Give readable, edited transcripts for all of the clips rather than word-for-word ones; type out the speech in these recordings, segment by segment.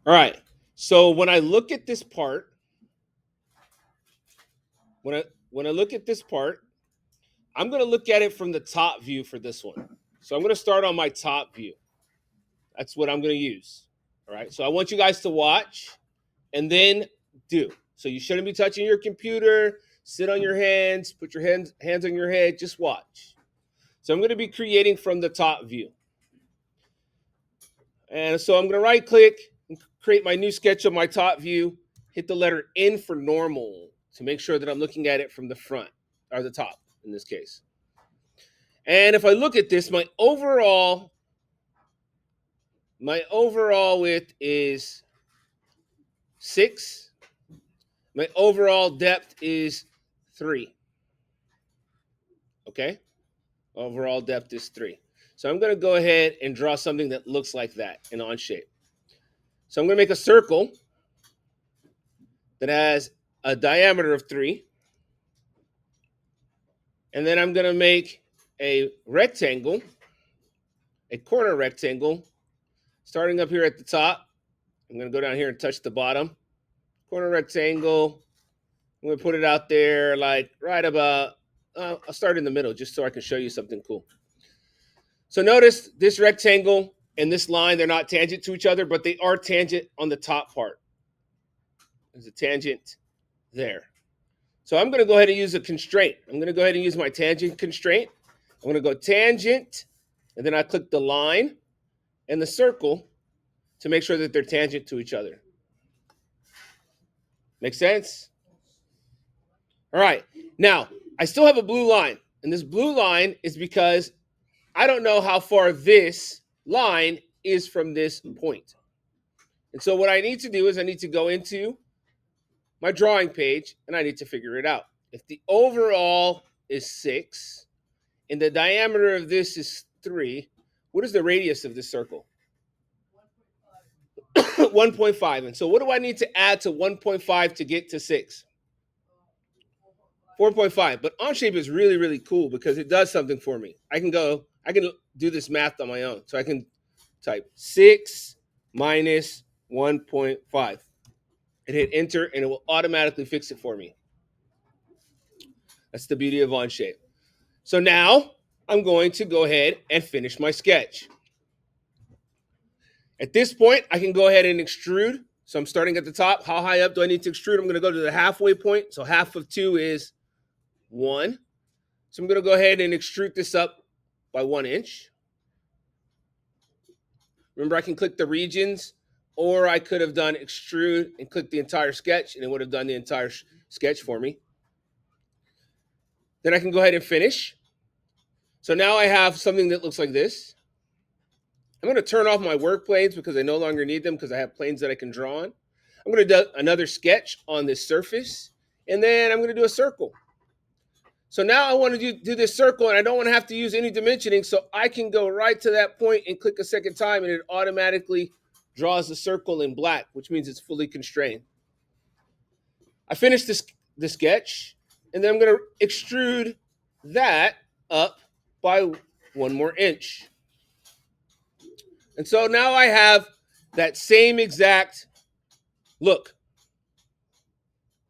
All right. So when I look at this part, when I look at this part, I'm going to look at it from the top view for this one. So I'm going to start on my top view. That's what I'm going to use. All right. So I want you guys to watch and then do. So you shouldn't be touching your computer. Sit on your hands. Put your hands on your head. Just watch. So I'm going to be creating from the top view. And so I'm going to right click and create my new sketch of my top view. Hit the letter N for normal to make sure that I'm looking at it from the front or the top in this case. And if I look at this, my overall width is 6. My overall depth is 3. Okay? Overall depth is 3. So I'm going to go ahead and draw something that looks like that in Onshape. So I'm going to make a circle that has a diameter of 3. And then I'm going to make a rectangle, a corner rectangle, starting up here at the top. I'm going to go down here and touch the bottom. Corner rectangle. I'm going to put it out there like right about, I'll start in the middle just so I can show you something cool. So notice this rectangle and this line, they're not tangent to each other, but they are tangent on the top part. There's a tangent there. So I'm going to go ahead and use a constraint. I'm going to go ahead and use my tangent constraint. I'm going to go tangent, and then I click the line and the circle to make sure that they're tangent to each other. Make sense? All right. Now, I still have a blue line, and this blue line is because I don't know how far this line is from this point. And so what I need to do is I need to go into my drawing page, and I need to figure it out. If the overall is 6 and the diameter of this is 3, what is the radius of this circle? 1.5. And so what do I need to add to 1.5 to get to 6? 4.5. But Onshape is really, really cool because it does something for me. I can do this math on my own. So I can type 6 minus 1.5 and hit enter, and it will automatically fix it for me. That's the beauty of Onshape. So now I'm going to go ahead and finish my sketch. At this point, I can go ahead and extrude. So I'm starting at the top. How high up do I need to extrude? I'm going to go to the halfway point. So half of 2 is 1. So I'm going to go ahead and extrude this up by 1 inch. Remember, I can click the regions, or I could have done extrude and click the entire sketch, and it would have done the entire sketch for me. Then I can go ahead and finish. So now I have something that looks like this. I'm going to turn off my work planes because I no longer need them because I have planes that I can draw on. I'm going to do another sketch on this surface, and then I'm going to do a circle. So now I want to do this circle, and I don't want to have to use any dimensioning, so I can go right to that point and click a second time, and it automatically draws the circle in black, which means it's fully constrained. I finished the sketch, and then I'm going to extrude that up by 1 more inch. And so now I have that same exact look,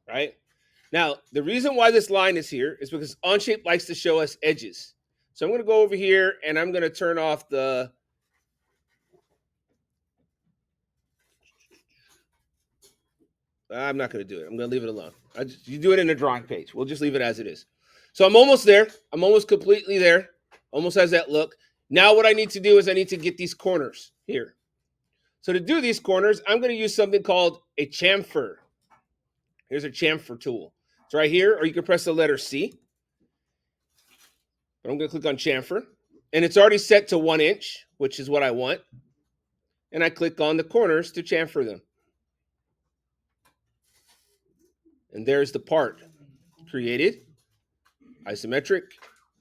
right? Now, the reason why this line is here is because Onshape likes to show us edges. So I'm going to go over here, and I'm going to turn off the I'm not going to do it. I'm going to leave it alone. You do it in the drawing page. We'll just leave it as it is. So I'm almost there. I'm almost completely there. Almost has that look. Now what I need to do is I need to get these corners here. So to do these corners, I'm going to use something called a chamfer. Here's a chamfer tool. It's right here, or you can press the letter C. But I'm going to click on chamfer. And it's already set to 1 inch, which is what I want. And I click on the corners to chamfer them. And there's the part created. Isometric.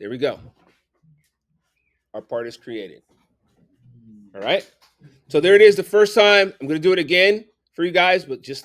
There we go. Our part is created. All right. So there it is the first time. I'm going to do it again for you guys, but just